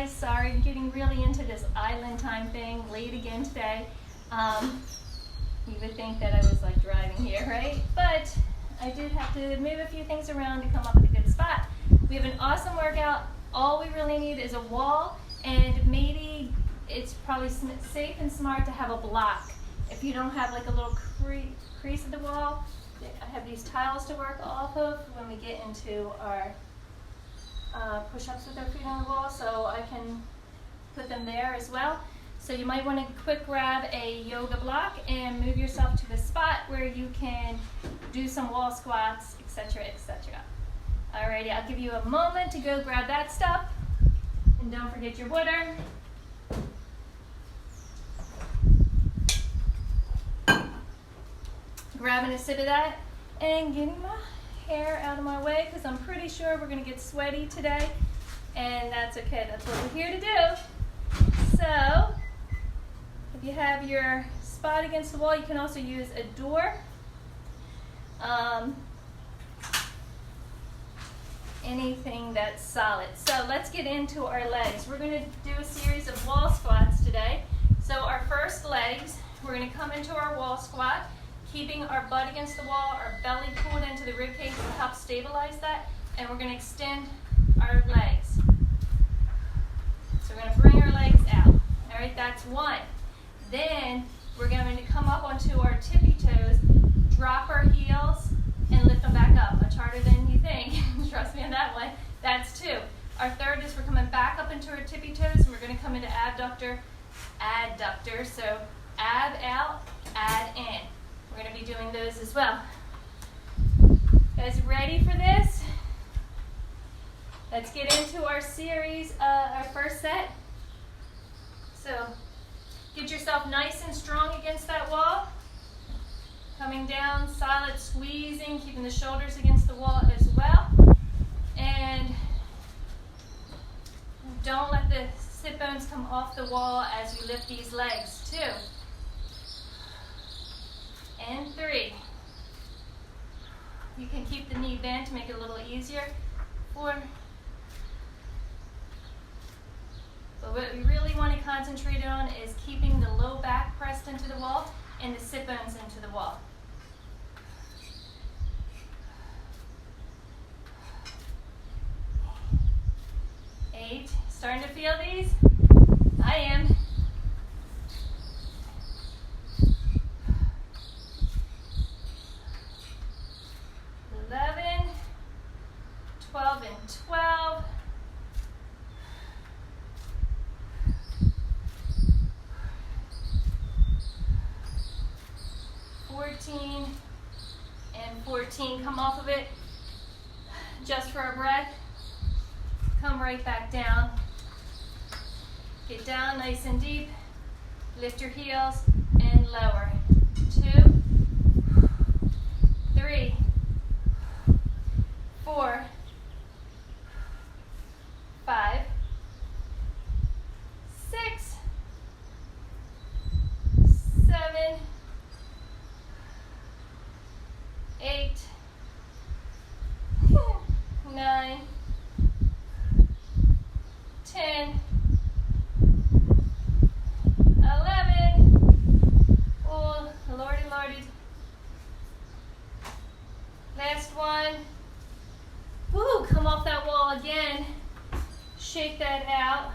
guys. Sorry, I'm getting really into this island time thing. Late again today. You would think that I was like driving here, right? But I did have to move a few things around to come up with a good spot. We have an awesome workout. All we really need is a wall, and maybe it's probably safe and smart to have a block. If you don't have like a little crease in the wall, I have these tiles to work off of when we get into our push-ups with our feet on the wall, so I can put them there as well. So you might want to quick grab a yoga block and move yourself to the spot where you can do some wall squats, etc., etc. Alrighty, I'll give you a moment to go grab that stuff, and don't forget your water. Grabbing a sip of that and getting my hair out of my way because I'm pretty sure we're going to get sweaty today, and that's okay. That's what we're here to do. So if you have your spot against the wall, you can also use a door. Anything that's solid. So let's get into our legs. We're going to do a series of wall squats today. So our first legs, we're going to come into our wall squat, keeping our butt against the wall, our belly pulled into the rib cage to help stabilize that, and we're going to extend our legs. So we're going to bring our legs out. All right, that's one. Then we're going to come up onto our tippy toes, drop our heels, and lift them back up. Much harder than you think. Trust me on that one. That's two. Our third is we're coming back up into our tippy toes, and we're going to come into adductor, adductor. So ab out, add in. We're going to be doing those as well. Guys, ready for this? Let's get into our series, our first set. So get yourself nice and strong against that wall. Coming down, solid, squeezing, keeping the shoulders against the wall as well. And don't let the sit bones come off the wall as you lift these legs. 2 and 3. You can keep the knee bent to make it a little easier. 4. But what we really want to concentrate on is keeping the low back pressed into the wall and the sit bones into the wall. 8. Starting to feel these? I am. 11, 12 and 12. 14 and 14. Come off of it just for a breath. Come right back down. Get down nice and deep. Lift your heels and lower. 2, 3, 4, 5, 6, 7, 8, 9, 10, 11. Oh, lordy, lordy. Last one. Woo, come off that wall again. Shake that out.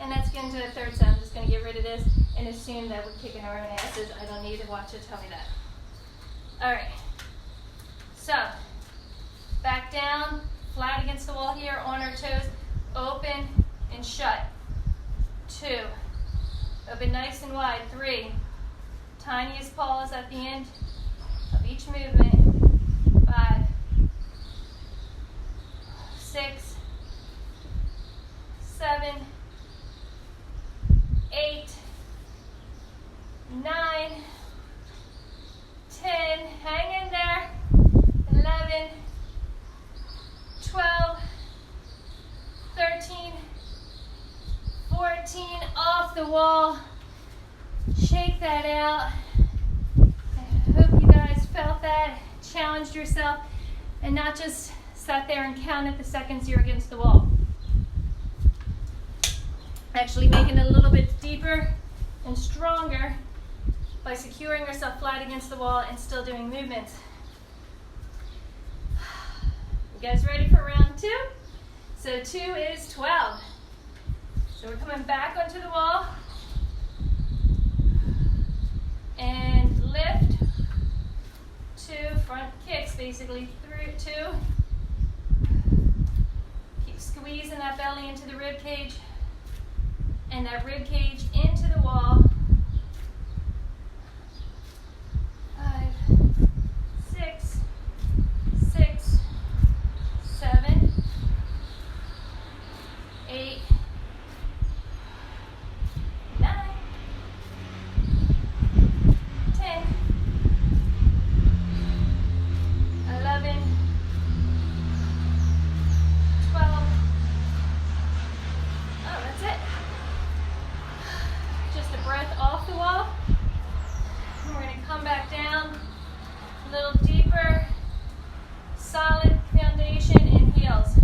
And let's get into the third set. I'm just going to get rid of this and assume that we're kicking our own asses. I don't need to watch it tell me that. All right. So, back down, flat against the wall here, on our toes, open and shut. 2, open nice and wide. 3, tiniest pause at the end of each movement. 5, 6, 7, 8, 9, 10, hang in there. 11, 12, 13, 14, off the wall. Shake that out. I hope you guys felt that, challenged yourself, and not just sat there and counted the seconds you're against the wall. Actually making it a little bit deeper and stronger by securing yourself flat against the wall and still doing movements. You guys ready for round 2? So 2 is 12. So we're coming back onto the wall and lift 2 front kicks, basically through 2. Keep squeezing that belly into the rib cage and that rib cage into the wall. 5, 6, 6, 7, 8, 9, 10, 11, 12. Oh, that's it. Just a breath off the wall. And we're going to come back down a little deeper. Solid foundation in heels.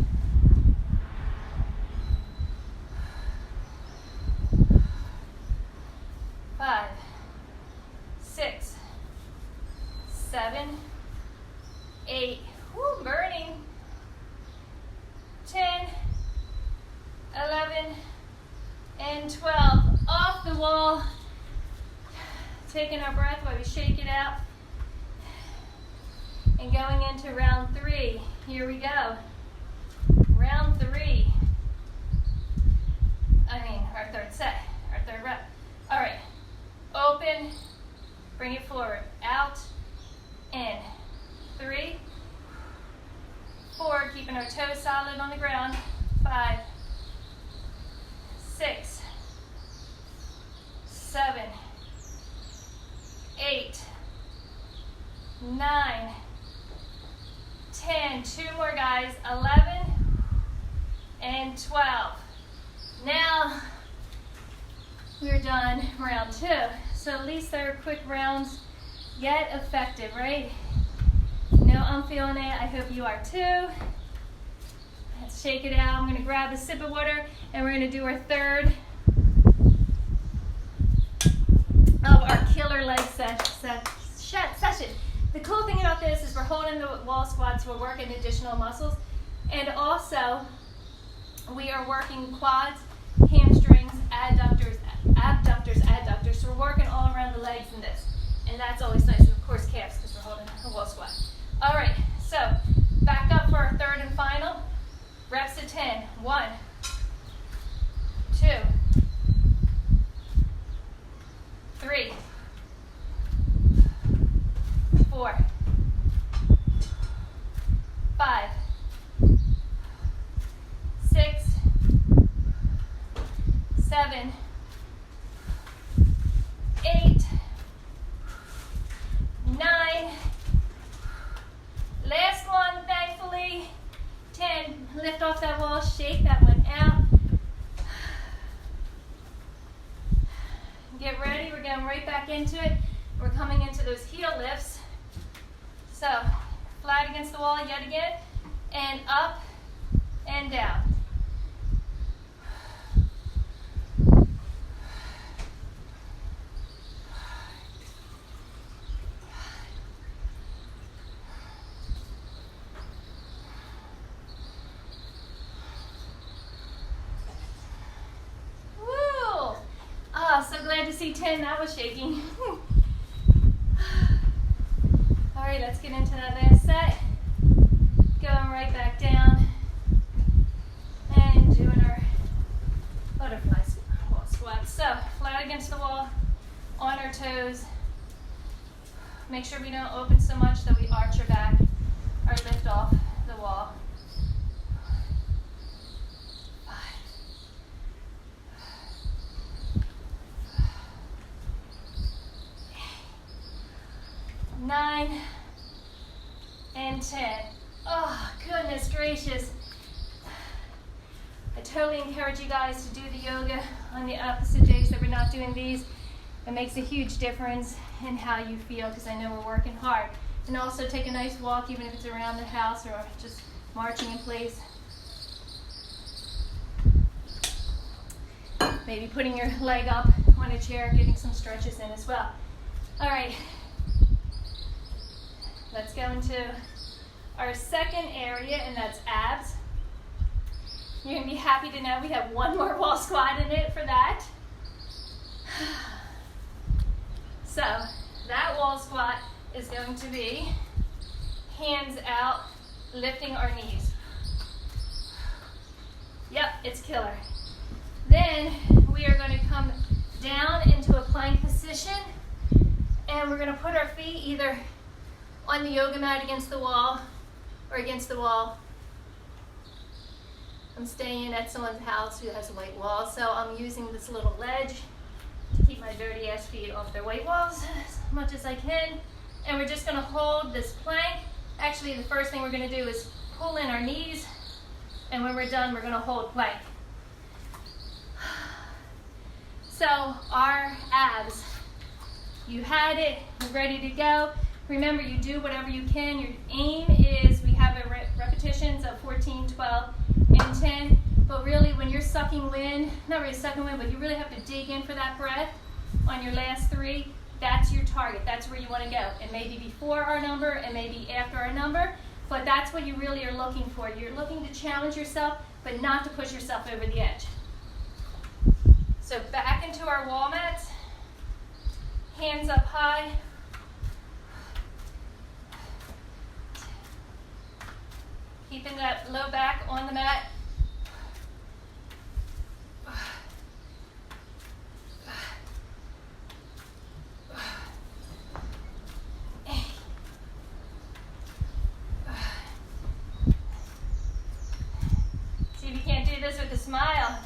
5, 6, 7, 8. Woo, burning. 10, 11, and 12. Off the wall. Taking our breath while we shake it out. And going into round 3. Here we go. Round 3. Our third set, our third rep. All right. Open. Bring it forward. Out. In. 3. 4. Keeping our toes solid on the ground. 5. 6. 7. 8. 9. 10. 2 more, guys. 11 and 12. Now we're done round 2. So at least they're quick rounds, yet effective, right? I'm feeling it. I hope you are too. Let's shake it out. I'm going to grab a sip of water and we're going to do our third of our killer leg session. The cool thing about this is we're holding the wall squats, we're working additional muscles, and also we are working quads, hamstrings, adductors, so we're working all around the legs in this, and that's always nice, and of course calves because we're holding a wall squat. All right, so back up for our third and final, reps to 10, 1, 2, 3, 4, 5, 6, 7, 8, 9, last one, thankfully, 10. Lift off that wall, shake that one out. Get ready, we're going right back into it. We're coming into those heel lifts. So, flat against the wall yet again, and up and down. Woo! Oh, so glad to see 10. That was shaking. All right, let's get into that last set. Going right back down and doing our butterfly wall squats. So, flat against the wall, on our toes. Make sure we don't open so much that we arch our back or lift off the wall. 5, 9, and 10. Oh, goodness gracious. I totally encourage you guys to do the yoga on the opposite days that we're not doing these. It makes a huge difference in how you feel because I know we're working hard. And also take a nice walk, even if it's around the house or just marching in place. Maybe putting your leg up on a chair, getting some stretches in as well. All right, let's go into our second area, and that's abs. You're gonna be happy to know we have one more wall squat in it for that. So that wall squat is going to be hands out, lifting our knees. Yep, it's killer. Then we are going to come down into a plank position, and we're going to put our feet either on the yoga mat against the wall or against the wall. I'm staying at someone's house who has a white wall, so I'm using this little ledge to keep my dirty ass feet off their white walls as much as I can. And we're just going to hold this plank. Actually, the first thing we're going to do is pull in our knees, and when we're done, we're going to hold plank. So our abs, you had it, you're ready to go. Remember, you do whatever you can. Your aim is, we have a repetitions of 14, 12, and 10. But really, when you're sucking wind, not really sucking wind, but you really have to dig in for that breath on your last 3. That's your target. That's where you want to go. It may be before our number, and maybe after our number, but that's what you really are looking for. You're looking to challenge yourself, but not to push yourself over the edge. So back into our wall mats, hands up high. Keeping that low back on the mat. See if you can't do this with a smile.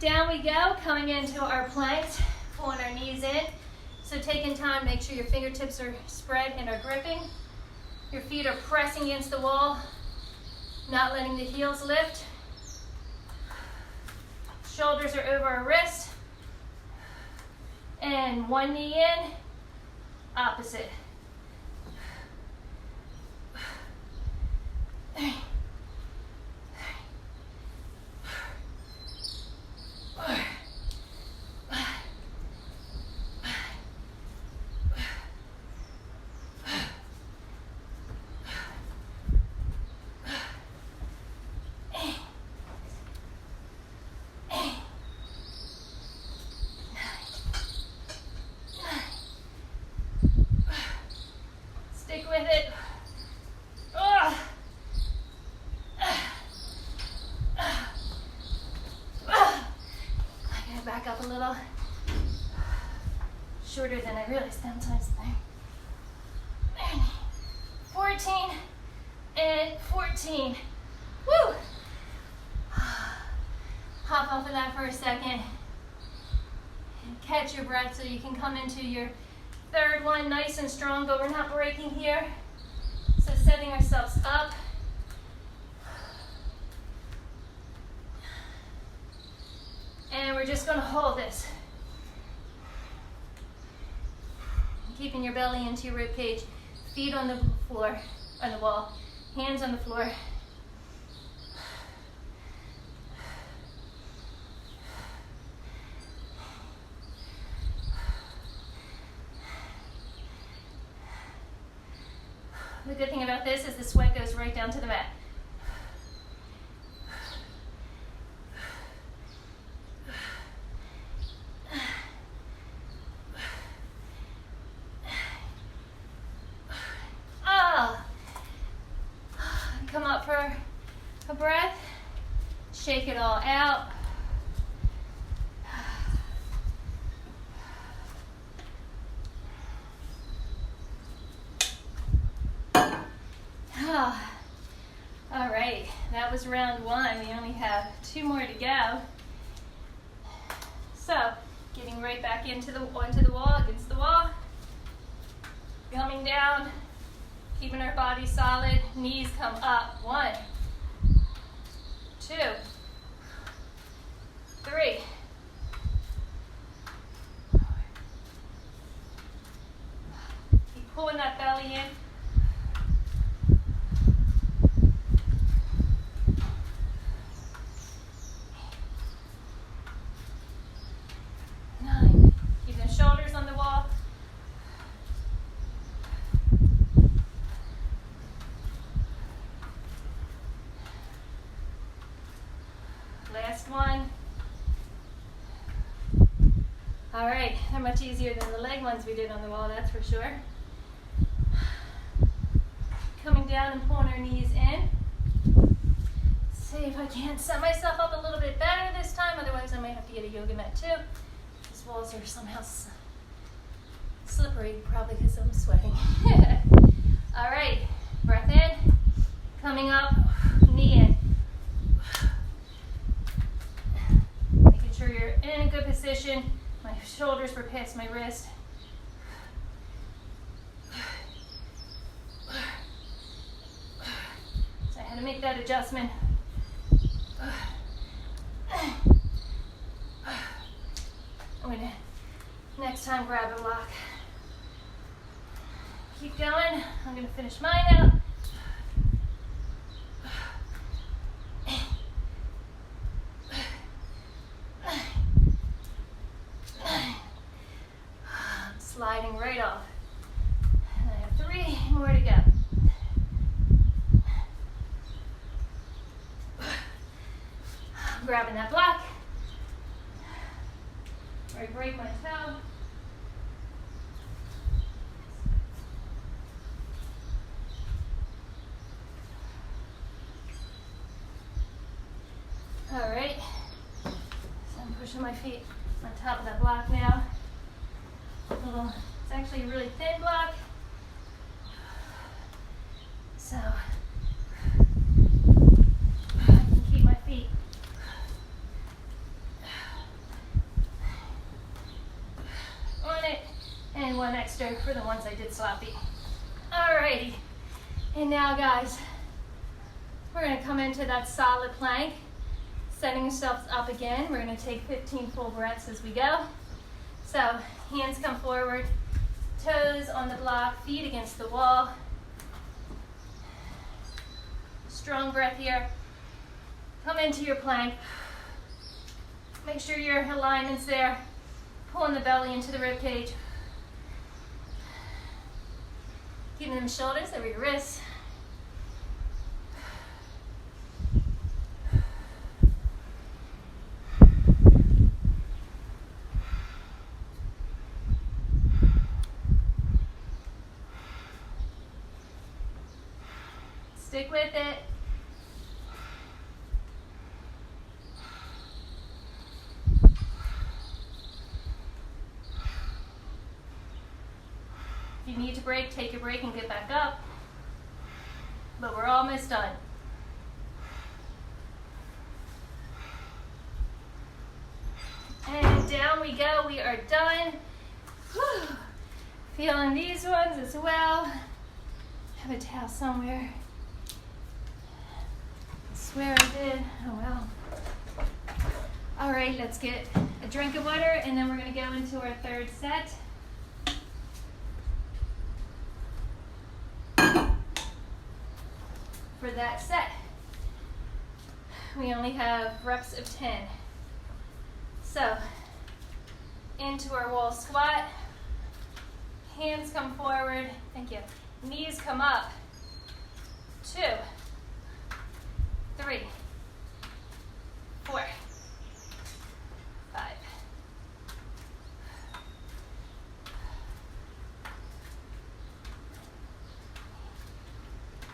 Down we go, coming into our planks, pulling our knees in. So taking time, make sure your fingertips are spread and are gripping. Your feet are pressing against the wall, not letting the heels lift. Shoulders are over our wrist. And one knee in, opposite. Stick with it. I gotta back up a little. Shorter than I realized sometimes there. 14 and 14. Woo! Hop off of that for a second. And catch your breath so you can come into your third one nice and strong, but we're not breaking here. So setting ourselves up. And we're just going to hold this. Keeping your belly into your rib cage, feet on the floor, on the wall, hands on the floor. The good thing about this is the sweat goes right down to the mat. Come up for a breath. Shake it all out. All right, that was round 1. We only have 2 more to go. So, getting right back onto the wall, against the wall. Coming down, keeping our body solid. Knees come up. 1, 2, 3. Keep pulling that belly in. 9. Keep the shoulders on the wall. 1. All right, they're much easier than the leg ones we did on the wall, that's for sure. Coming down and pulling our knees in. See if I can't set myself up a little bit better this time, otherwise I might have to get a yoga mat too. These walls are somehow slippery, probably because I'm sweating. All right, breath in, coming up, knee in. Making sure you're in a good position. My shoulders were past my wrist. So I had to make that adjustment. I'm gonna, next time, grab a block. Keep going. I'm gonna finish mine out. Sliding right off. And I have 3 more to go. I'm grabbing that block. Or I break my toe. All right. So I'm pushing my feet on top of that block now. It's actually a really thin block. So I can keep my feet on it, and 1 extra for the ones I did sloppy. Alrighty, and now guys, we're gonna come into that solid plank, setting ourselves up again. We're gonna take 15 full breaths as we go. So hands come forward, toes on the block, feet against the wall. Strong breath here. Come into your plank. Make sure your alignment's there. Pulling the belly into the rib cage. Keeping them shoulders over your wrists. Stick with it. If you need to break, take a break and get back up. But we're almost done. And down we go, we are done. Whew. Feeling these ones as well. Have a towel somewhere. I swear I did. Oh well. All right, let's get a drink of water and then we're gonna go into our 3rd set. For that set, we only have reps of 10. So, into our wall squat, hands come forward, thank you. Knees come up, 2, 3, 4, 5.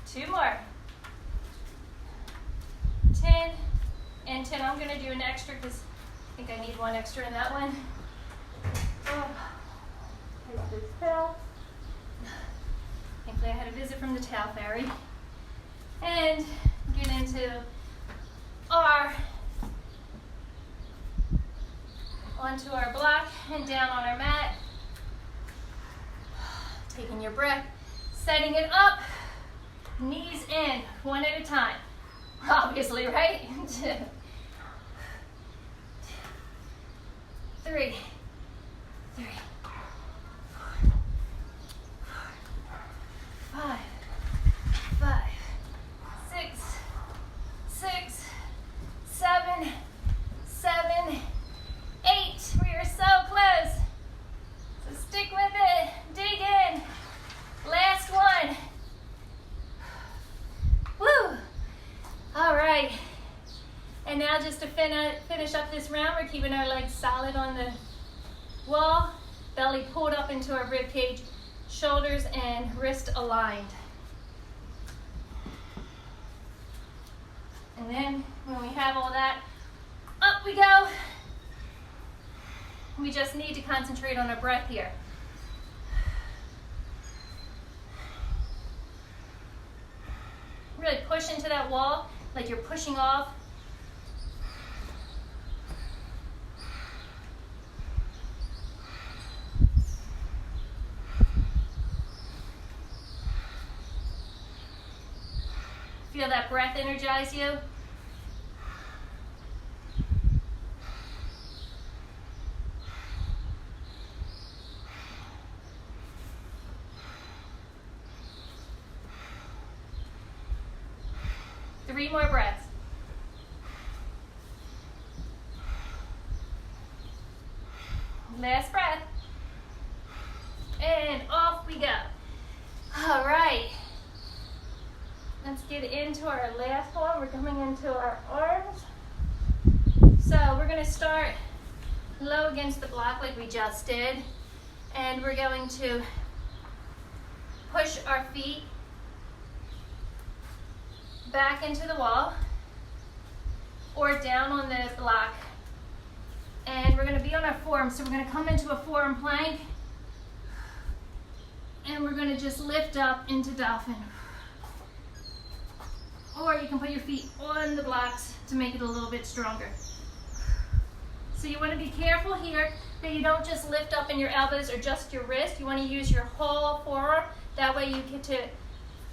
2 more. 10 and 10. I'm going to do an extra because I think I need 1 extra in that one. Oh, I just fell. Thankfully I had a visit from the towel fairy. And get into onto our block and down on our mat. Taking your breath, setting it up, knees in, 1 at a time. Obviously, right? 3, 5, 6, 7, 8. We are so close. So stick with it. Dig in. Last one. Woo! All right. And now just to finish up this round, we're keeping our legs solid on the wall, belly pulled up into our rib cage, shoulders and wrist aligned. And then when we have all that, up we go. We just need to concentrate on our breath here. Really push into that wall like you're pushing off. Feel that breath energize you. Three more breaths. Last breath. And off we go. All right. Let's get into our last one. We're coming into our arms. So we're going to start low against the block like we just did. And we're going to push our feet back into the wall or down on the block. And we're going to be on our forearms. So we're going to come into a forearm plank. And we're going to just lift up into dolphin. Or you can put your feet on the blocks to make it a little bit stronger. So you want to be careful here that you don't just lift up in your elbows or just your wrist. You want to use your whole forearm. That way you get to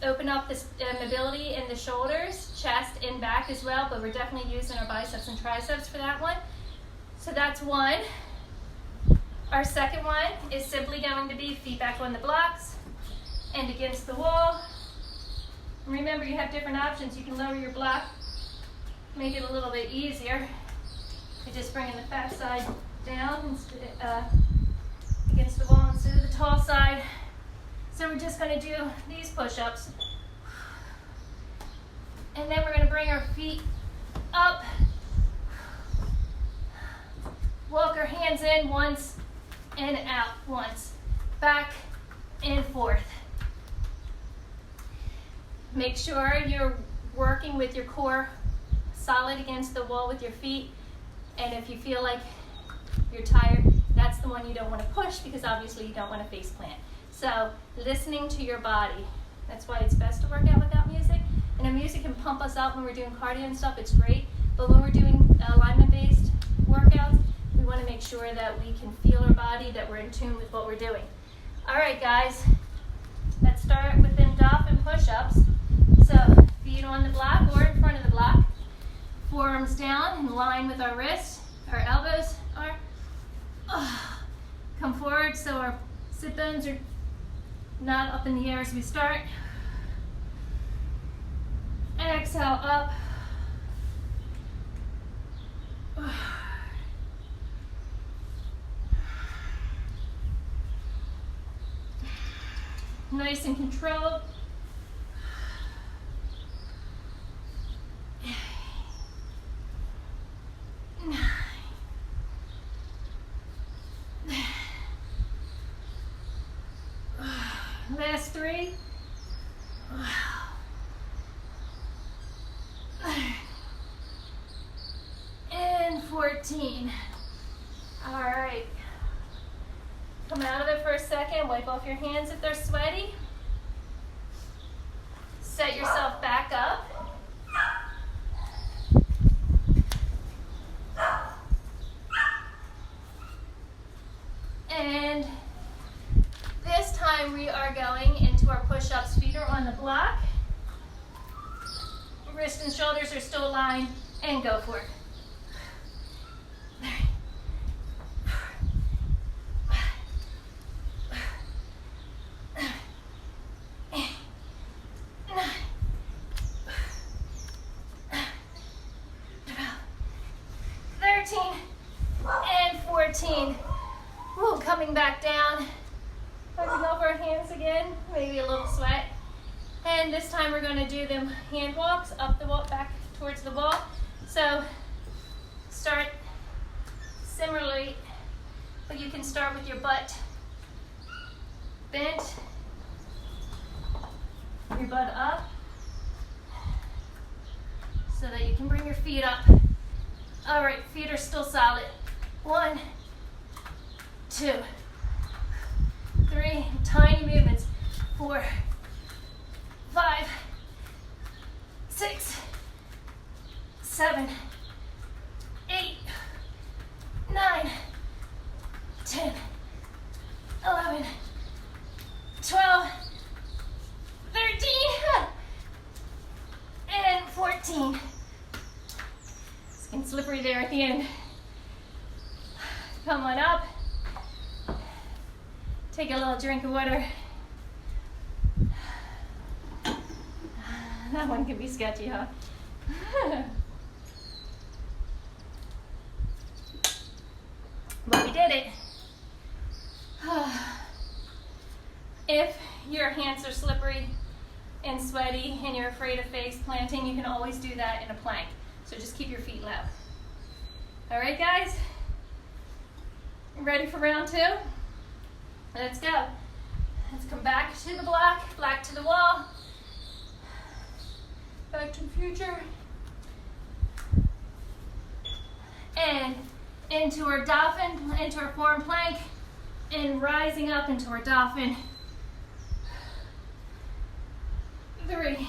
open up this mobility in the shoulders, chest, and back as well. But we're definitely using our biceps and triceps for that one. So that's one. Our second one is simply going to be feet back on the blocks and against the wall. Remember, you have different options. You can lower your block, make it a little bit easier. You're just bringing the fat side down against the wall instead of the tall side. So we're just going to do these push-ups. And then we're going to bring our feet up. Walk our hands in once and out once. Back and forth. Make sure you're working with your core solid against the wall with your feet. And if you feel like you're tired, that's the one you don't want to push because obviously you don't want to face plant. So listening to your body. That's why it's best to work out without music. And the music can pump us up when we're doing cardio and stuff. It's great. But when we're doing alignment-based workouts, we want to make sure that we can feel our body, that we're in tune with what we're doing. All right, guys. Let's start with them dolphin push-ups. So feet on the block or in front of the block. Forearms down in line with our wrists. Our elbows are come forward so our sit bones are not up in the air as we start. Exhale up. Nice and controlled. Last three. And 14. All right. Come out of it for a second. Wipe off your hands if they're sweaty. Set yourself back up. And this time we are going into our push-ups. Feet are on the block. Wrists and shoulders are still aligned. And go for it. Coming back down, hugging over our hands again, maybe a little sweat. And this time we're going to do them hand walks up the wall, back towards the wall. So start similarly, but you can start with your butt bent, your butt up, so that you can bring your feet up. All right, feet are still solid. 1, 2, 3, tiny movements. 4, 5, 6, 7, 8, 9, 10, 11, 12, 13, and 14. It's getting slippery there at the end. Come on up. Take a little drink of water. That one can be sketchy, huh? But we did it. If your hands are slippery and sweaty and you're afraid of face planting, you can always do that in a plank. So just keep your feet low. All right, guys? Ready for round 2? Let's go. Let's come back to the block, back to the wall. Back to the future. And into our dolphin, into our forearm plank, and rising up into our dolphin. 3.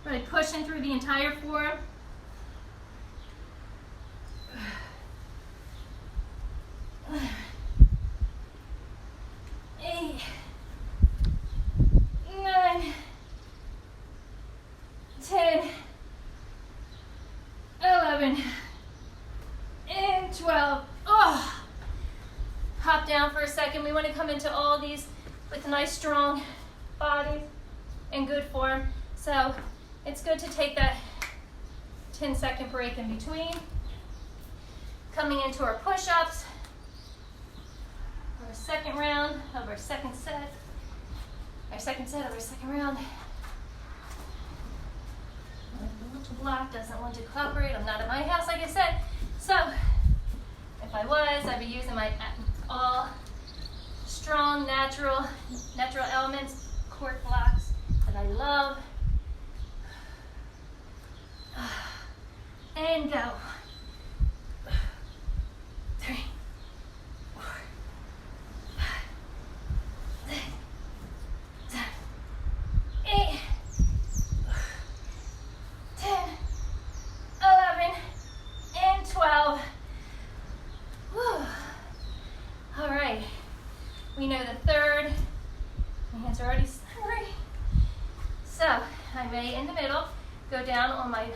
Really pushing through the entire forearm. 8, 9, 10, 11, and 12. Oh. Hop down for a second. We want to come into all these with nice strong bodies and good form. So it's good to take that 10-second break in between. Coming into our push-ups. Our second round of our second set. Our second set of our second round. The little block doesn't want to cooperate. I'm not at my house, like I said. So if I was, I'd be using my all strong, natural elements, cork blocks that I love. And go. 3, 4, 5, 6, 7, 8, 10, 11, and 12. Whew. All right. We know the third. My hands are already slippery. So I may, in the middle, go down on my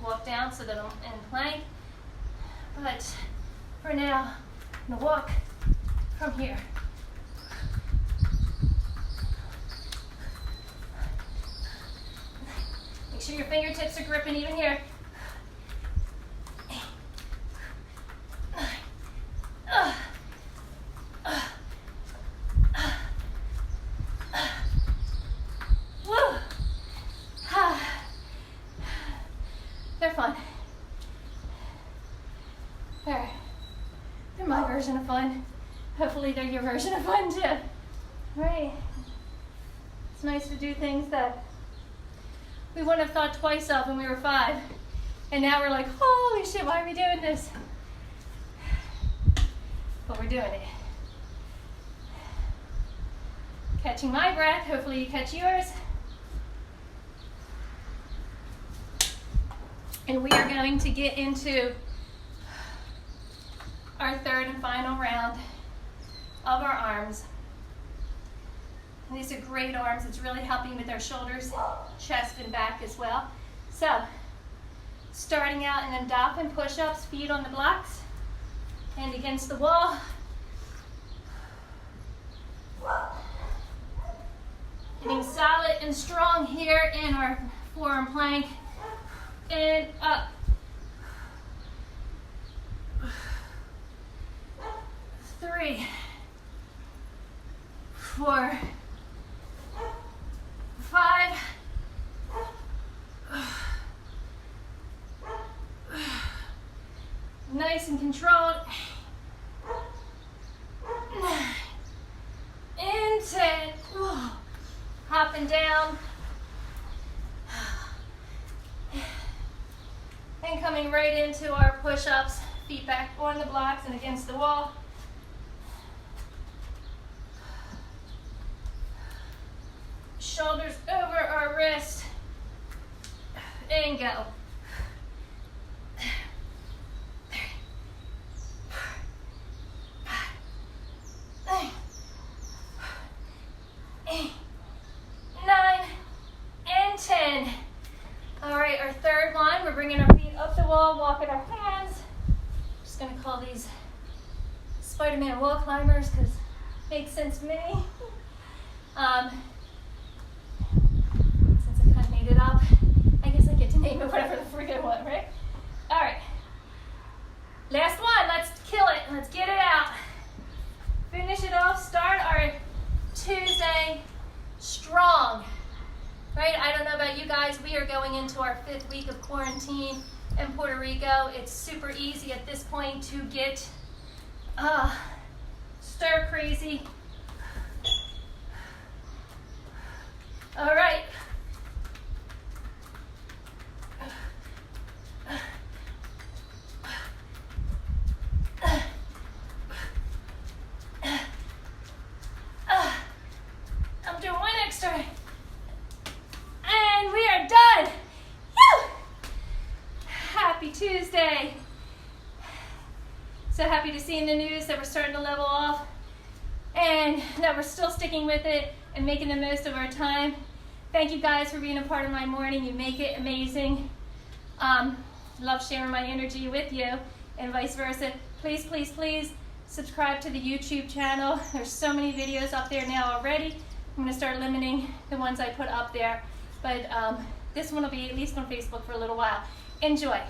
walk down so that I'm in plank. But for now, I'm gonna walk from here. Make sure your fingertips are gripping even here. 8, 9, woo. They're fun. They're my version of fun. Hopefully they're your version of fun too. Right? It's nice to do things that we wouldn't have thought twice of when we were 5. And now we're like, holy shit, why are we doing this? But we're doing it. Catching my breath, hopefully you catch yours. And we are going to get into our third and final round of our arms. And these are great arms. It's really helping with our shoulders, chest, and back as well. So, starting out in them dolphin push-ups, feet on the blocks and against the wall. Getting solid and strong here in our forearm plank. And up. 4, 5, 9, nice and controlled, and 10, hopping down, and coming right into our push-ups, feet back on the blocks and against the wall. Shoulders over our wrist, and go. 3, 4, 5, 8, 9, and 10. All right, our third one, we're bringing our feet up the wall, walking our hands. Just gonna call these Spider-Man wall climbers because it makes sense to me. Since I kind of made it up, I guess I get to name it whatever the freak I want, right? All right, last one, let's kill it, let's get it out. Finish it off, start our Tuesday strong. Right, I don't know about you guys, we are going into our 5th week of quarantine in Puerto Rico. It's super easy at this point to get stir crazy. All right. I'm doing one extra. And we are done. Woo! Happy Tuesday. So happy to see in the news that we're starting to level off and that we're still sticking with it and making the most of our time. Thank you guys for being a part of my morning. You make it amazing. Love sharing my energy with you and vice versa. Please, please, please subscribe to the YouTube channel. There's so many videos up there now already. I'm gonna start limiting the ones I put up there. But this one will be at least on Facebook for a little while. Enjoy.